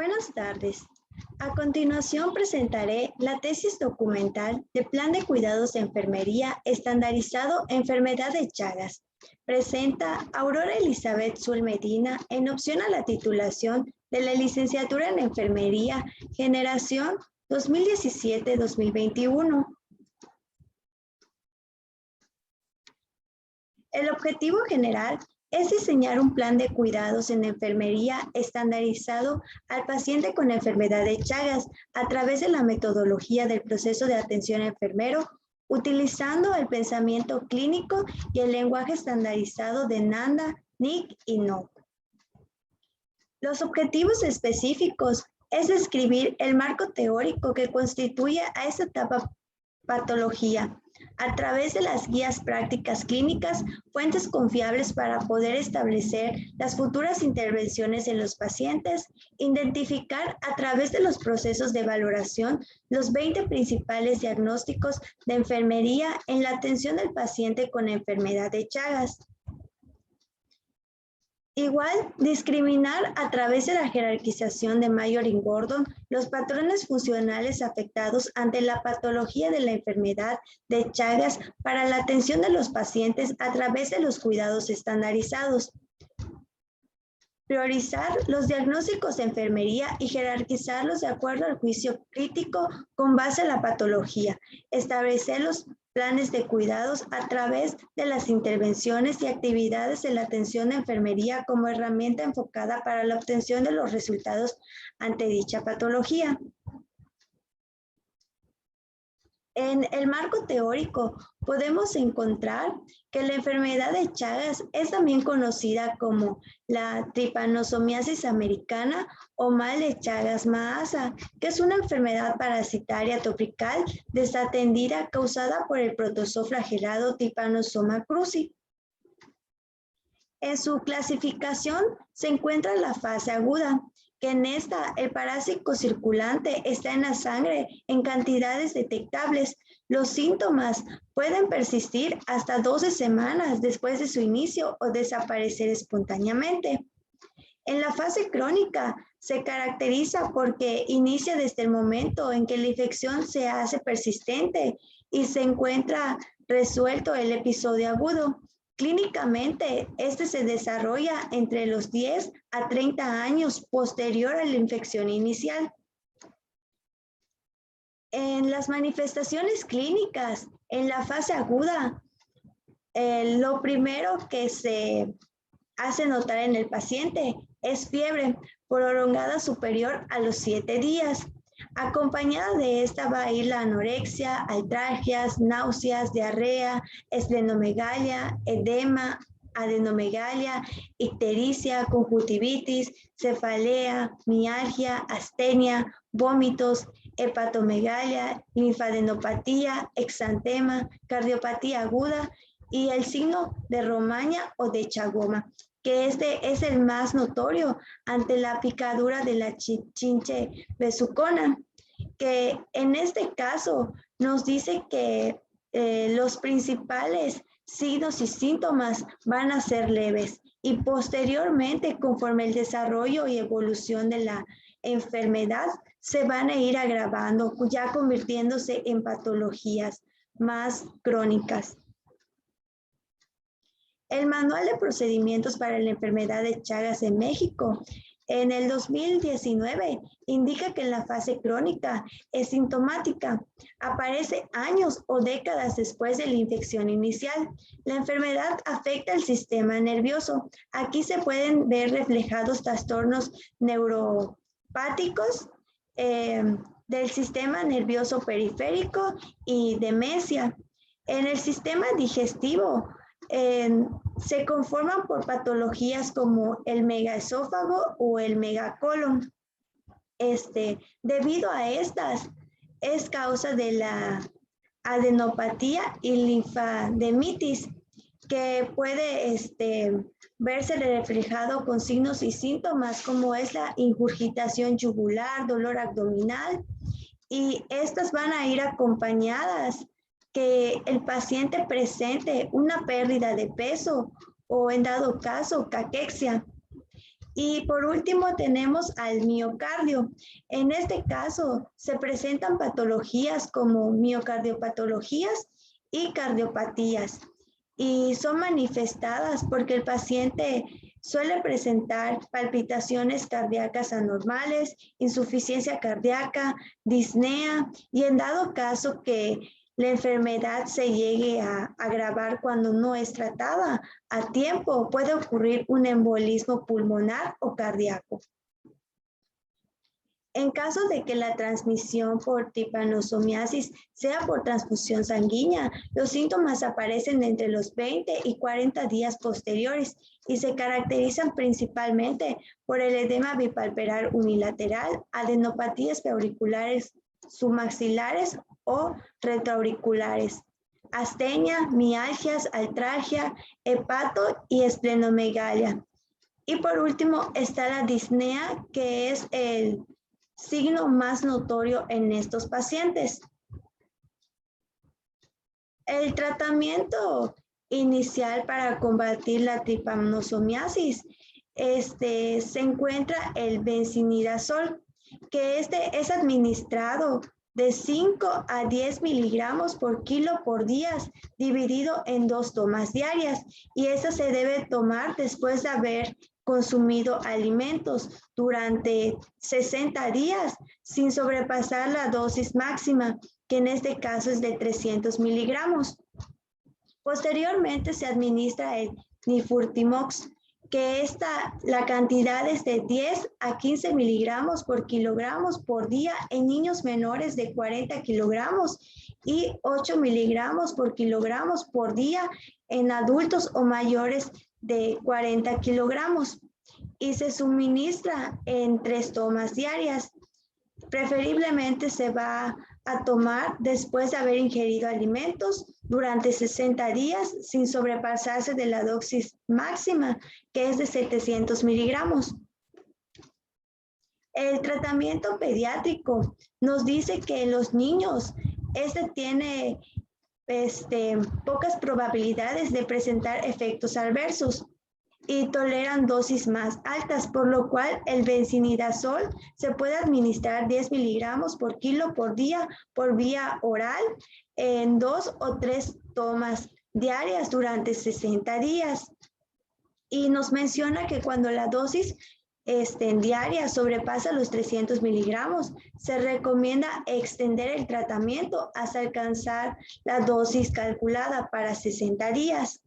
Buenas tardes. A continuación presentaré la tesis documental de Plan de Cuidados de Enfermería Estandarizado Enfermedad de Chagas. Presenta Aurora Elizabeth Zul Medina en opción a la titulación de la licenciatura en Enfermería Generación 2017-2021. El objetivo general es diseñar un plan de cuidados en enfermería estandarizado al paciente con enfermedad de Chagas a través de la metodología del proceso de atención enfermero, utilizando el pensamiento clínico y el lenguaje estandarizado de Nanda, Nick y Nock. Los objetivos específicos es describir el marco teórico que constituye a esta etapa patología, a través de las guías prácticas clínicas, fuentes confiables para poder establecer las futuras intervenciones en los pacientes, identificar a través de los procesos de valoración los 20 principales diagnósticos de enfermería en la atención del paciente con enfermedad de Chagas. Igual, discriminar a través de la jerarquización de Mayor y Gordon los patrones funcionales afectados ante la patología de la enfermedad de Chagas para la atención de los pacientes a través de los cuidados estandarizados. Priorizar los diagnósticos de enfermería y jerarquizarlos de acuerdo al juicio crítico con base a la patología. Establecer los planes de cuidados a través de las intervenciones y actividades de la atención de enfermería como herramienta enfocada para la obtención de los resultados ante dicha patología. En el marco teórico podemos encontrar que la enfermedad de Chagas es también conocida como la tripanosomiasis americana o mal de Chagas-Mahasa, que es una enfermedad parasitaria tropical desatendida causada por el protozoo flagelado Trypanosoma cruzi. En su clasificación se encuentra la fase aguda, que en esta el parásito circulante está en la sangre en cantidades detectables. Los síntomas pueden persistir hasta 12 semanas después de su inicio o desaparecer espontáneamente. En la fase crónica se caracteriza porque inicia desde el momento en que la infección se hace persistente y se encuentra resuelto el episodio agudo. Clínicamente, este se desarrolla entre los 10 a 30 años posterior a la infección inicial. En las manifestaciones clínicas, en la fase aguda, lo primero que se hace notar en el paciente es fiebre prolongada superior a los 7 días. Acompañada de esta va a ir la anorexia, altralgias, náuseas, diarrea, esplenomegalia, edema, adenomegalia, ictericia, conjuntivitis, cefalea, mialgia, astenia, vómitos, hepatomegalia, linfadenopatía, exantema, cardiopatía aguda y el signo de romaña o de chagoma, que este es el más notorio ante la picadura de la chinche besucona, que en este caso nos dice que los principales signos y síntomas van a ser leves y posteriormente, conforme el desarrollo y evolución de la enfermedad, se van a ir agravando, ya convirtiéndose en patologías más crónicas. El Manual de Procedimientos para la Enfermedad de Chagas en México, en el 2019, indica que en la fase crónica es sintomática. Aparece años o décadas después de la infección inicial. La enfermedad afecta el sistema nervioso. Aquí se pueden ver reflejados trastornos neuropáticos del sistema nervioso periférico y demencia. En el sistema digestivo, se conforman por patologías como el megaesófago o el megacolon. Debido a estas, es causa de la adenopatía y linfadenitis, que puede verse reflejado con signos y síntomas como es la ingurgitación yugular, dolor abdominal, y estas van a ir acompañadas que el paciente presente una pérdida de peso o en dado caso caquexia. Y por último tenemos al miocardio. En este caso se presentan patologías como miocardiopatologías y cardiopatías y son manifestadas porque el paciente suele presentar palpitaciones cardíacas anormales, insuficiencia cardíaca, disnea y en dado caso que la enfermedad se llegue a agravar cuando no es tratada a tiempo, puede ocurrir un embolismo pulmonar o cardíaco. En caso de que la transmisión por tripanosomiasis sea por transfusión sanguínea, los síntomas aparecen entre los 20 y 40 días posteriores y se caracterizan principalmente por el edema bipalpebral unilateral, adenopatías preauriculares submaxilares o retroauriculares, astenia, mialgias, artralgia, hepato y esplenomegalia. Y por último está la disnea, que es el signo más notorio en estos pacientes. El tratamiento inicial para combatir la tripanosomiasis se encuentra el bencinidazol, que es administrado de 5 a 10 miligramos por kilo por día, dividido en 2 tomas diarias, y esta se debe tomar después de haber consumido alimentos durante 60 días sin sobrepasar la dosis máxima, que en este caso es de 300 miligramos. Posteriormente se administra el nifurtimox, que la cantidad es de 10 a 15 miligramos por kilogramos por día en niños menores de 40 kilogramos y 8 miligramos por kilogramos por día en adultos o mayores de 40 kilogramos y se suministra en 3 tomas diarias. Preferiblemente se va a tomar después de haber ingerido alimentos durante 60 días sin sobrepasarse de la dosis máxima, que es de 700 miligramos. El tratamiento pediátrico nos dice que en los niños tiene pocas probabilidades de presentar efectos adversos y toleran dosis más altas, por lo cual el bencinidazol se puede administrar 10 miligramos por kilo por día por vía oral en 2 o 3 tomas diarias durante 60 días. Y nos menciona que cuando la dosis diaria sobrepasa los 300 miligramos, se recomienda extender el tratamiento hasta alcanzar la dosis calculada para 60 días.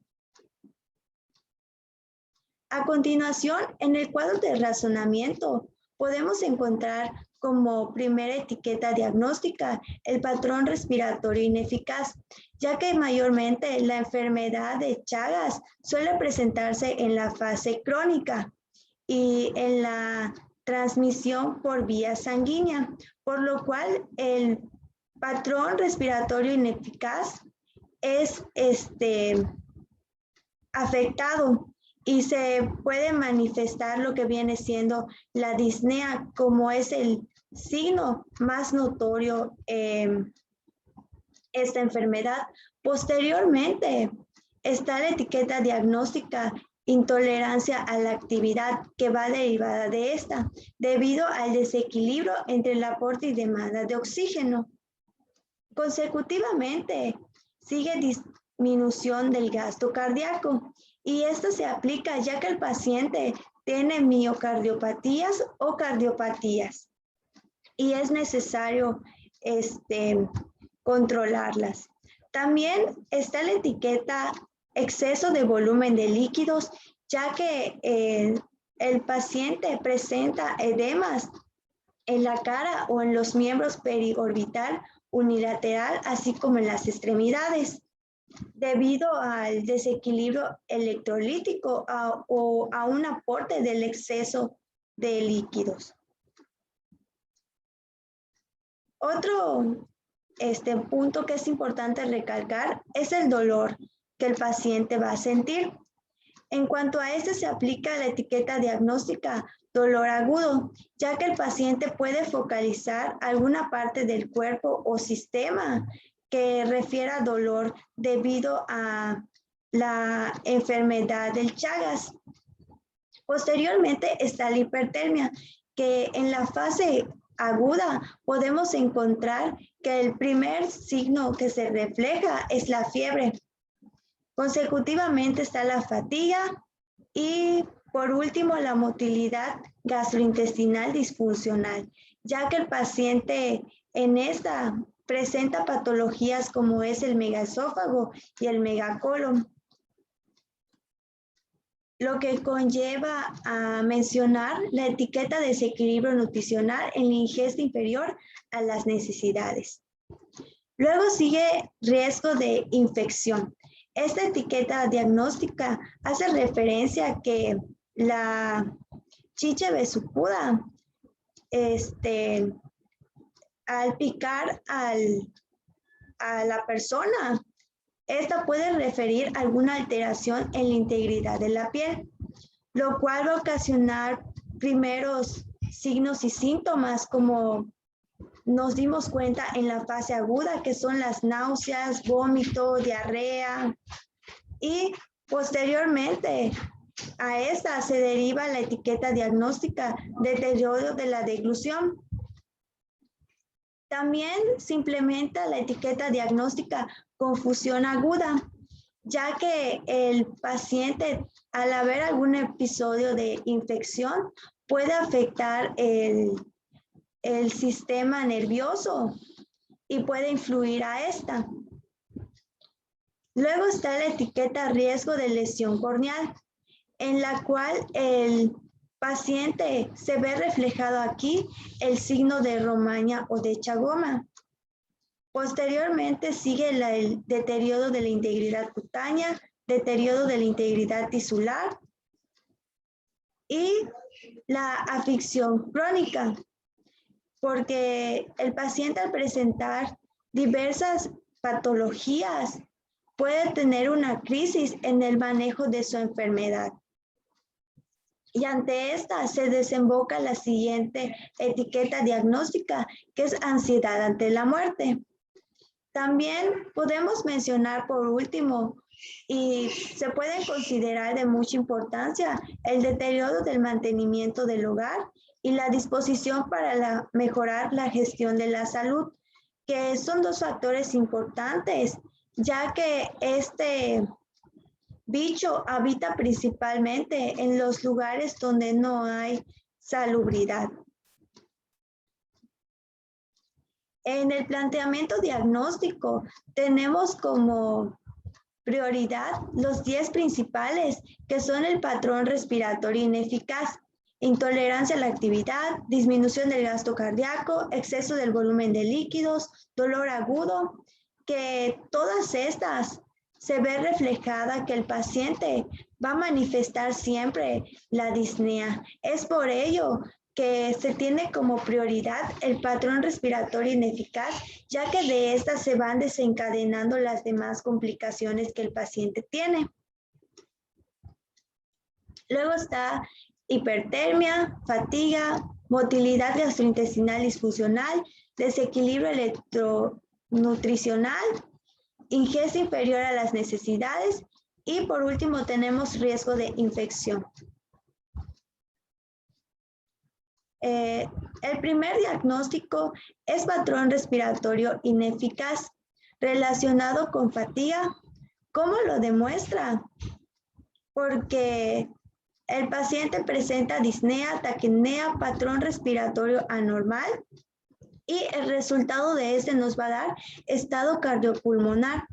A continuación, en el cuadro de razonamiento, podemos encontrar como primera etiqueta diagnóstica el patrón respiratorio ineficaz, ya que mayormente la enfermedad de Chagas suele presentarse en la fase crónica y en la transmisión por vía sanguínea, por lo cual el patrón respiratorio ineficaz es afectado y se puede manifestar lo que viene siendo la disnea, como es el signo más notorio en esta enfermedad. Posteriormente está la etiqueta diagnóstica intolerancia a la actividad, que va derivada de esta, debido al desequilibrio entre el aporte y demanda de oxígeno. Consecutivamente, sigue disminución del gasto cardíaco, y esto se aplica ya que el paciente tiene miocardiopatías o cardiopatías y es necesario controlarlas. También está la etiqueta exceso de volumen de líquidos, ya que el paciente presenta edemas en la cara o en los miembros periorbital unilateral, así como en las extremidades, debido al desequilibrio electrolítico o a un aporte del exceso de líquidos. Otro punto que es importante recalcar es el dolor que el paciente va a sentir. En cuanto a este, se aplica la etiqueta diagnóstica dolor agudo, ya que el paciente puede focalizar alguna parte del cuerpo o sistema que refiera dolor debido a la enfermedad del Chagas. Posteriormente está la hipertermia, que en la fase aguda podemos encontrar que el primer signo que se refleja es la fiebre. Consecutivamente está la fatiga y por último la motilidad gastrointestinal disfuncional, ya que el paciente en esta presenta patologías como es el megaesófago y el megacolon, lo que conlleva a mencionar la etiqueta de desequilibrio nutricional en la ingesta inferior a las necesidades. Luego sigue riesgo de infección. Esta etiqueta diagnóstica hace referencia a que la chicha besucuda, al picar a la persona, esta puede referir a alguna alteración en la integridad de la piel, lo cual va a ocasionar primeros signos y síntomas como nos dimos cuenta en la fase aguda, que son las náuseas, vómito, diarrea, y posteriormente a esta se deriva la etiqueta diagnóstica deterioro de la deglución. También se implementa la etiqueta diagnóstica confusión aguda, ya que el paciente, al haber algún episodio de infección, puede afectar el sistema nervioso y puede influir a esta. Luego está la etiqueta riesgo de lesión corneal, en la cual el paciente se ve reflejado aquí el signo de romaña o de chagoma. Posteriormente sigue el deterioro de la integridad cutánea, deterioro de la integridad tisular y la afección crónica, porque el paciente al presentar diversas patologías puede tener una crisis en el manejo de su enfermedad. Y ante esta se desemboca la siguiente etiqueta diagnóstica, que es ansiedad ante la muerte. También podemos mencionar por último, y se puede considerar de mucha importancia, el deterioro del mantenimiento del hogar y la disposición para mejorar la gestión de la salud, que son dos factores importantes, ya que este bicho habita principalmente en los lugares donde no hay salubridad. En el planteamiento diagnóstico tenemos como prioridad los 10 principales, que son el patrón respiratorio ineficaz, intolerancia a la actividad, disminución del gasto cardíaco, exceso del volumen de líquidos, dolor agudo, que todas estas se ve reflejada que el paciente va a manifestar siempre la disnea. Es por ello que se tiene como prioridad el patrón respiratorio ineficaz, ya que de estas se van desencadenando las demás complicaciones que el paciente tiene. Luego está hipertermia, fatiga, motilidad gastrointestinal disfuncional, desequilibrio electronutricional, ingesta inferior a las necesidades y por último tenemos riesgo de infección. El primer diagnóstico es patrón respiratorio ineficaz relacionado con fatiga. ¿Cómo lo demuestra? Porque el paciente presenta disnea, taquipnea, patrón respiratorio anormal y el resultado de este nos va a dar estado cardiopulmonar.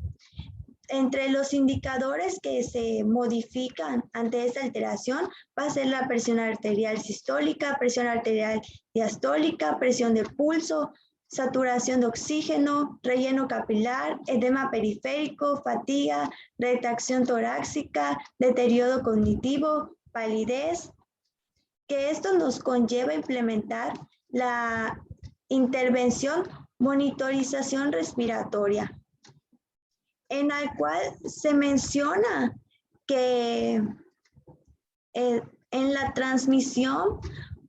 Entre los indicadores que se modifican ante esta alteración va a ser la presión arterial sistólica, presión arterial diastólica, presión de pulso, saturación de oxígeno, relleno capilar, edema periférico, fatiga, retracción torácica, deterioro cognitivo, palidez, que esto nos conlleva a implementar la intervención monitorización respiratoria, en la cual se menciona que en la transmisión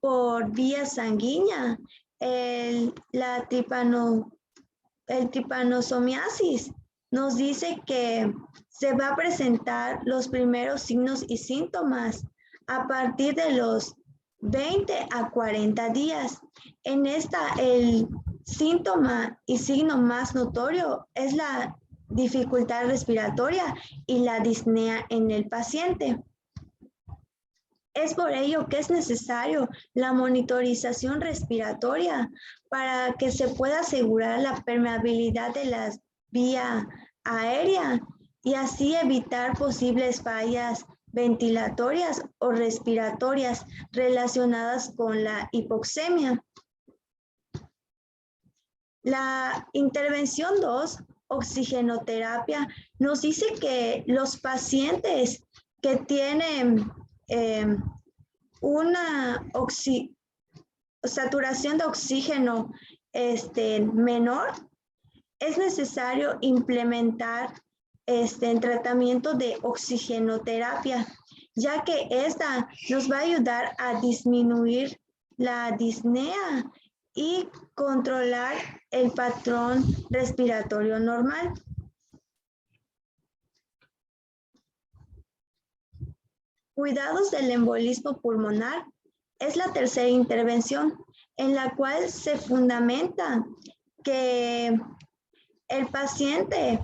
por vía sanguínea, la tripanosomiasis nos dice que se va a presentar los primeros signos y síntomas a partir de los 20 a 40 días. En esta, el síntoma y signo más notorio es la dificultad respiratoria y la disnea en el paciente. Es por ello que es necesario la monitorización respiratoria para que se pueda asegurar la permeabilidad de la vía aérea y así evitar posibles fallas ventilatorias o respiratorias relacionadas con la hipoxemia. La intervención 2, oxigenoterapia, nos dice que los pacientes que tienen una saturación de oxígeno menor, es necesario implementar en tratamiento de oxigenoterapia, ya que esta nos va a ayudar a disminuir la disnea y controlar el patrón respiratorio normal. Cuidados del embolismo pulmonar es la tercera intervención, en la cual se fundamenta que el paciente,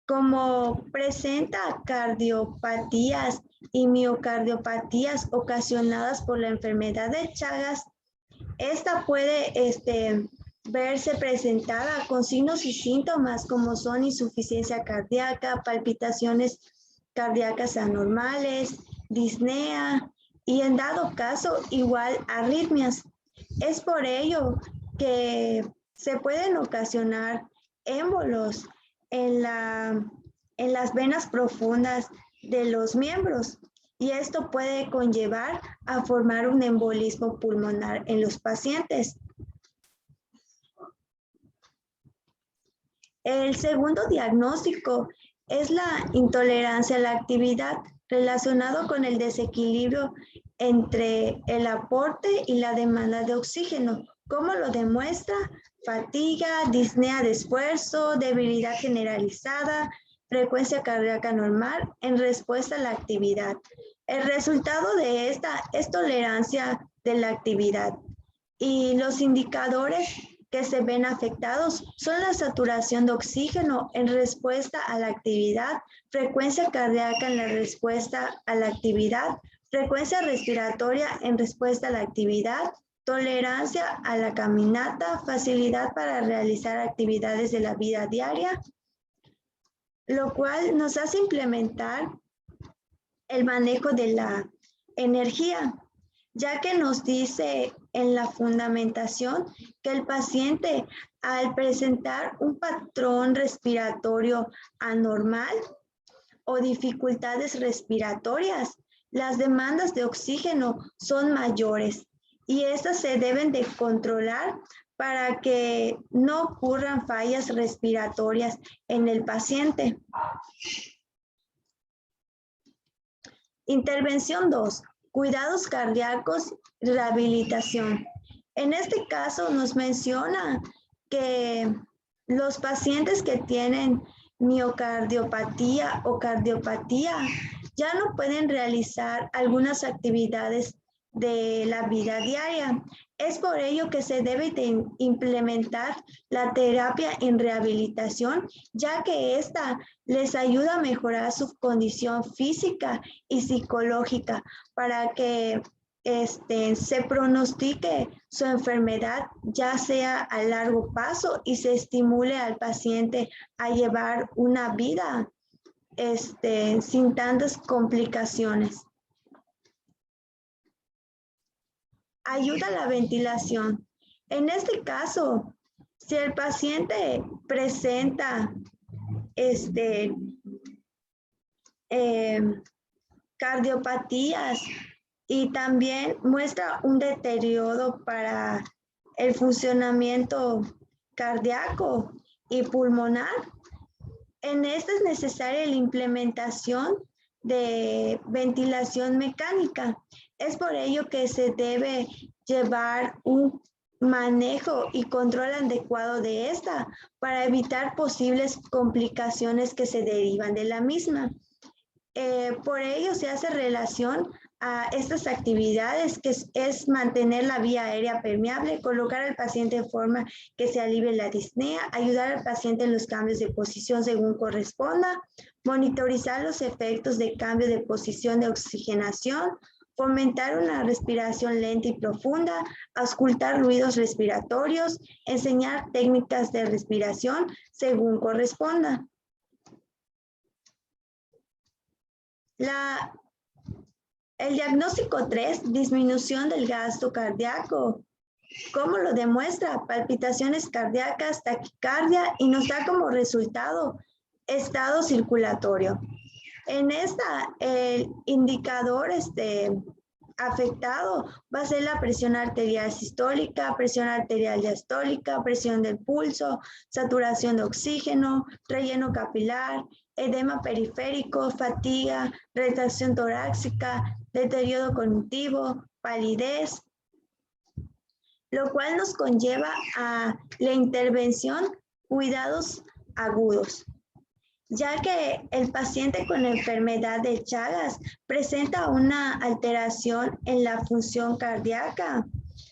como presenta cardiopatías y miocardiopatías ocasionadas por la enfermedad de Chagas, esta puede verse presentada con signos y síntomas como son insuficiencia cardíaca, palpitaciones cardíacas anormales, disnea y en dado caso igual arritmias. Es por ello que se pueden ocasionar émbolos en las venas profundas de los miembros y esto puede conllevar a formar un embolismo pulmonar en los pacientes. El segundo diagnóstico es la intolerancia a la actividad relacionado con el desequilibrio entre el aporte y la demanda de oxígeno. ¿Cómo lo demuestra? Fatiga, disnea de esfuerzo, debilidad generalizada, frecuencia cardíaca normal en respuesta a la actividad. El resultado de esta es tolerancia de la actividad y los indicadores que se ven afectados son la saturación de oxígeno en respuesta a la actividad, frecuencia cardíaca en la respuesta a la actividad, frecuencia respiratoria en respuesta a la actividad, tolerancia a la caminata, facilidad para realizar actividades de la vida diaria, lo cual nos hace implementar el manejo de la energía, ya que nos dice en la fundamentación que el paciente al presentar un patrón respiratorio anormal o dificultades respiratorias, las demandas de oxígeno son mayores y estas se deben de controlar para que no ocurran fallas respiratorias en el paciente. Intervención 2. Cuidados cardíacos, rehabilitación. En este caso nos menciona que los pacientes que tienen miocardiopatía o cardiopatía ya no pueden realizar algunas actividades de la vida diaria. Es por ello que se debe de implementar la terapia en rehabilitación, ya que esta les ayuda a mejorar su condición física y psicológica para que se pronostique su enfermedad, ya sea a largo plazo y se estimule al paciente a llevar una vida sin tantas complicaciones. Ayuda a la ventilación. En este caso, si el paciente presenta cardiopatías y también muestra un deterioro para el funcionamiento cardíaco y pulmonar, en esta es necesaria la implementación de ventilación mecánica. Es por ello que se debe llevar un manejo y control adecuado de esta para evitar posibles complicaciones que se derivan de la misma. Por ello se hace relación a estas actividades, que es mantener la vía aérea permeable, colocar al paciente de forma que se alivie la disnea, ayudar al paciente en los cambios de posición según corresponda, monitorizar los efectos de cambio de posición de oxigenación, fomentar una respiración lenta y profunda, auscultar ruidos respiratorios, enseñar técnicas de respiración según corresponda. El diagnóstico 3, disminución del gasto cardíaco. ¿Cómo lo demuestra? Palpitaciones cardíacas, taquicardia, y nos da como resultado estado circulatorio. En esta, el indicador afectado va a ser la presión arterial sistólica, presión arterial diastólica, presión del pulso, saturación de oxígeno, relleno capilar, edema periférico, fatiga, retracción torácica, deterioro cognitivo, palidez, lo cual nos conlleva a la intervención, cuidados agudos, ya que el paciente con enfermedad de Chagas presenta una alteración en la función cardíaca,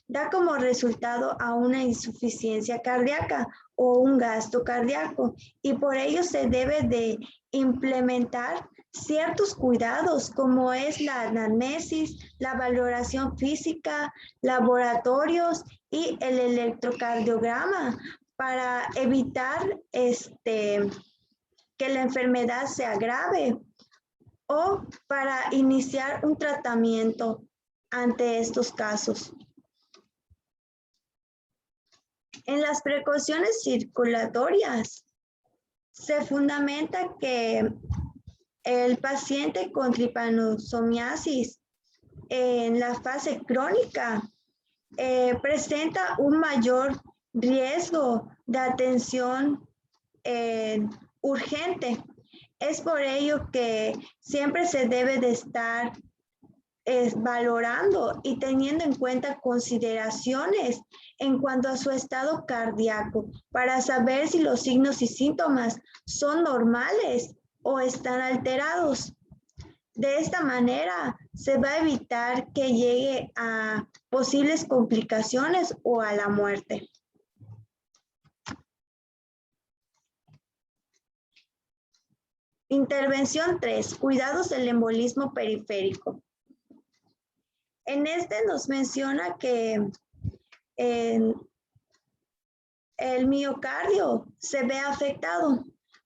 da como resultado a una insuficiencia cardíaca o un gasto cardíaco, y por ello se debe de implementar ciertos cuidados como es la anamnesis, la valoración física, laboratorios y el electrocardiograma para evitar que la enfermedad se agrave o para iniciar un tratamiento ante estos casos. En las precauciones circulatorias se fundamenta que el paciente con tripanosomiasis en la fase crónica presenta un mayor riesgo de atención urgente. Es por ello que siempre se debe de estar valorando y teniendo en cuenta consideraciones en cuanto a su estado cardíaco para saber si los signos y síntomas son normales o están alterados. De esta manera se va a evitar que llegue a posibles complicaciones o a la muerte. Intervención 3, cuidados del embolismo periférico. En este nos menciona que el miocardio se ve afectado.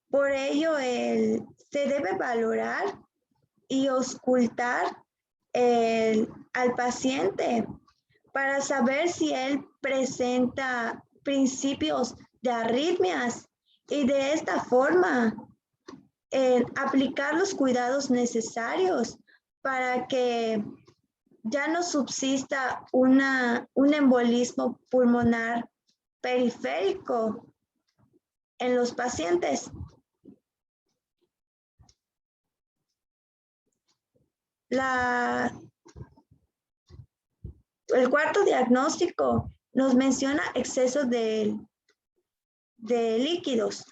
Por ello, se debe valorar y auscultar al paciente para saber si él presenta principios de arritmias, y de esta forma aplicar los cuidados necesarios para que ya no subsista un embolismo pulmonar periférico en los pacientes. El cuarto diagnóstico nos menciona exceso de líquidos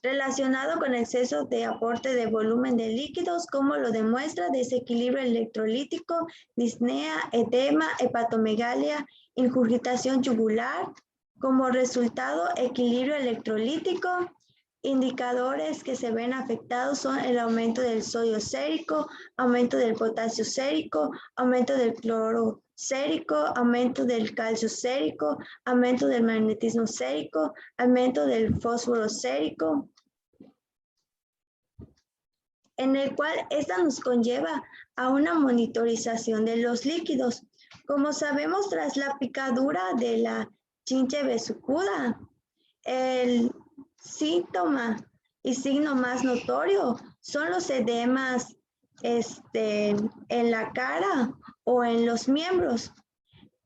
relacionado con exceso de aporte de volumen de líquidos, como lo demuestra desequilibrio electrolítico, disnea, edema, hepatomegalia, ingurgitación yugular. Como resultado, equilibrio electrolítico. Indicadores que se ven afectados son el aumento del sodio sérico, aumento del potasio sérico, aumento del cloro sérico, aumento del calcio sérico, aumento del magnetismo sérico, aumento del fósforo sérico, en el cual esta nos conlleva a una monitorización de los líquidos. Como sabemos, tras la picadura de la chinche besucuda, el síntoma y signo más notorio son los edemas en la cara o en los miembros.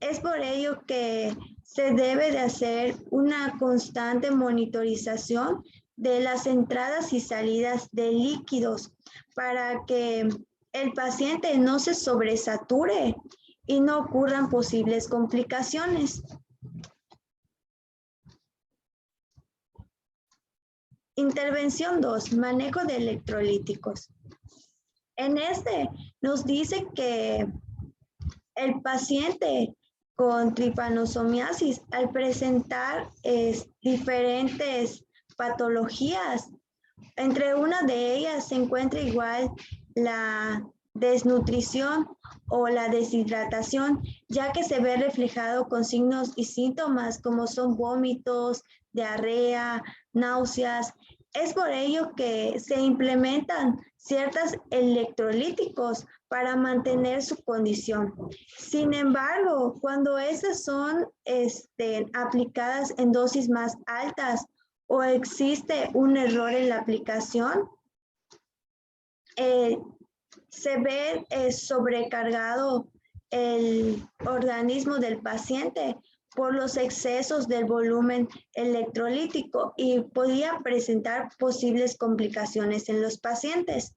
Es por ello que se debe de hacer una constante monitorización de las entradas y salidas de líquidos para que el paciente no se sobresature y no ocurran posibles complicaciones. Intervención 2, manejo de electrolíticos. En este nos dice que el paciente con tripanosomiasis, al presentar diferentes patologías, entre una de ellas se encuentra igual la desnutrición o la deshidratación, ya que se ve reflejado con signos y síntomas como son vómitos, diarrea, náuseas. Es por ello que se implementan ciertos electrolíticos para mantener su condición. Sin embargo, cuando esas son aplicadas en dosis más altas o existe un error en la aplicación, se ve sobrecargado el organismo del paciente por los excesos del volumen electrolítico y podía presentar posibles complicaciones en los pacientes.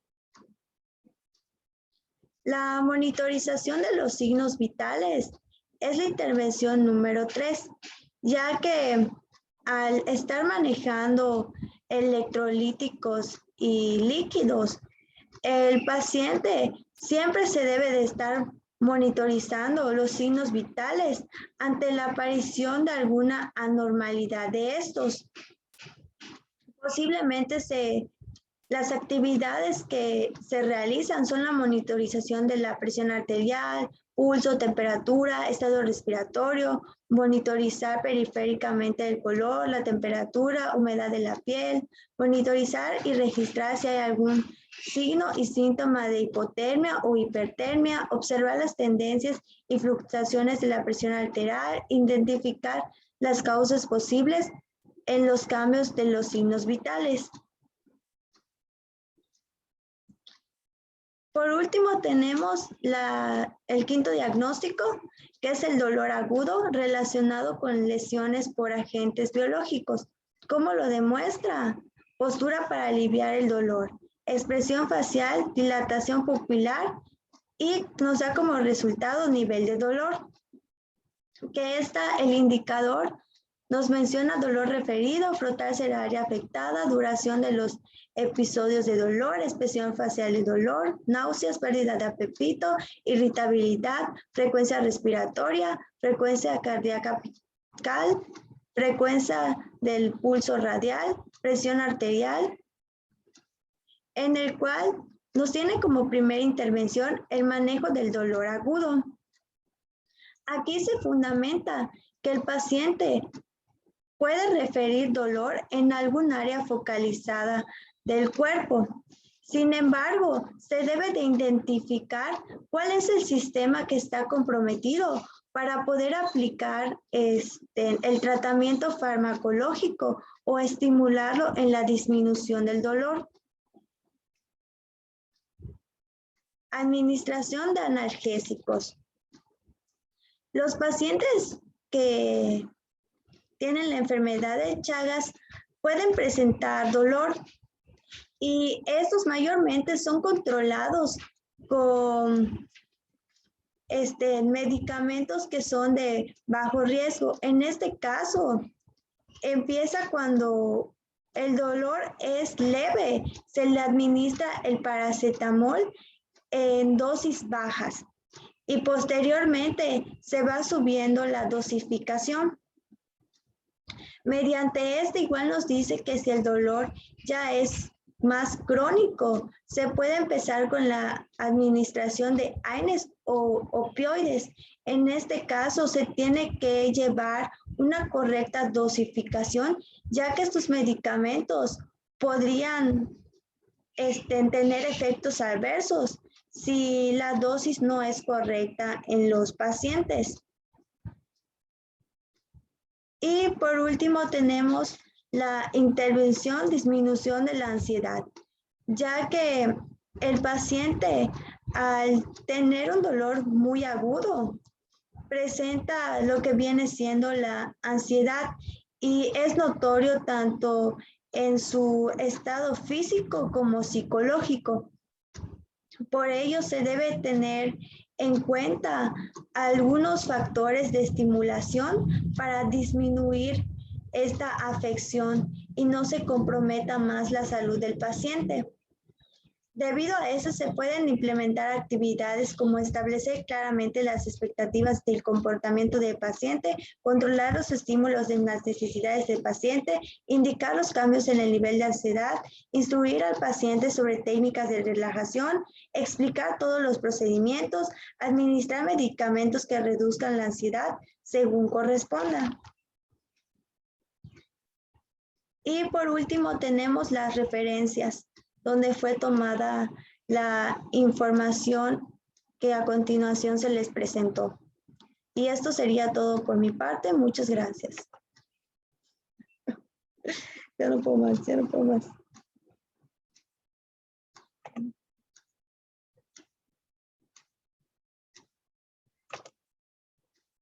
La monitorización de los signos vitales es la intervención número 3, ya que al estar manejando electrolíticos y líquidos, el paciente siempre se debe de estar monitorizando los signos vitales ante la aparición de alguna anormalidad de estos. Posiblemente las actividades que se realizan son la monitorización de la presión arterial, pulso, temperatura, estado respiratorio, monitorizar periféricamente el color, la temperatura, humedad de la piel, monitorizar y registrar si hay algún signo y síntoma de hipotermia o hipertermia, observar las tendencias y fluctuaciones de la presión arterial, identificar las causas posibles en los cambios de los signos vitales. Por último, tenemos el quinto diagnóstico, que es el dolor agudo relacionado con lesiones por agentes biológicos. ¿Cómo lo demuestra? Postura para aliviar el dolor, expresión facial, dilatación pupilar y nos da como resultado nivel de dolor. Que el indicador nos menciona dolor referido, frotarse el área afectada, duración de los episodios de dolor, expresión facial de dolor, náuseas, pérdida de apetito, irritabilidad, frecuencia respiratoria, frecuencia cardíaca apical, frecuencia del pulso radial, presión arterial, en el cual nos tiene como primera intervención el manejo del dolor agudo. Aquí se fundamenta que el paciente puede referir dolor en algún área focalizada del cuerpo. Sin embargo, se debe de identificar cuál es el sistema que está comprometido para poder aplicar el tratamiento farmacológico o estimularlo en la disminución del dolor. Administración de analgésicos. Los pacientes que tienen la enfermedad de Chagas pueden presentar dolor y estos mayormente son controlados con medicamentos que son de bajo riesgo. En este caso, empieza cuando el dolor es leve, se le administra el paracetamol en dosis bajas y posteriormente se va subiendo la dosificación. Mediante igual nos dice que si el dolor ya es más crónico, se puede empezar con la administración de AINES o opioides. En este caso se tiene que llevar una correcta dosificación, ya que estos medicamentos podrían tener efectos adversos si la dosis no es correcta en los pacientes. Y por último tenemos la intervención, disminución de la ansiedad, ya que el paciente al tener un dolor muy agudo presenta lo que viene siendo la ansiedad y es notorio tanto en su estado físico como psicológico. Por ello se debe tener en cuenta algunos factores de estimulación para disminuir esta afección y no se comprometa más la salud del paciente. Debido a eso, se pueden implementar actividades como establecer claramente las expectativas del comportamiento del paciente, controlar los estímulos de las necesidades del paciente, indicar los cambios en el nivel de ansiedad, instruir al paciente sobre técnicas de relajación, explicar todos los procedimientos, administrar medicamentos que reduzcan la ansiedad según corresponda. Y por último tenemos las referencias, donde fue tomada la información que a continuación se les presentó. Y esto sería todo por mi parte. Muchas gracias. Ya no puedo más, ya no puedo más.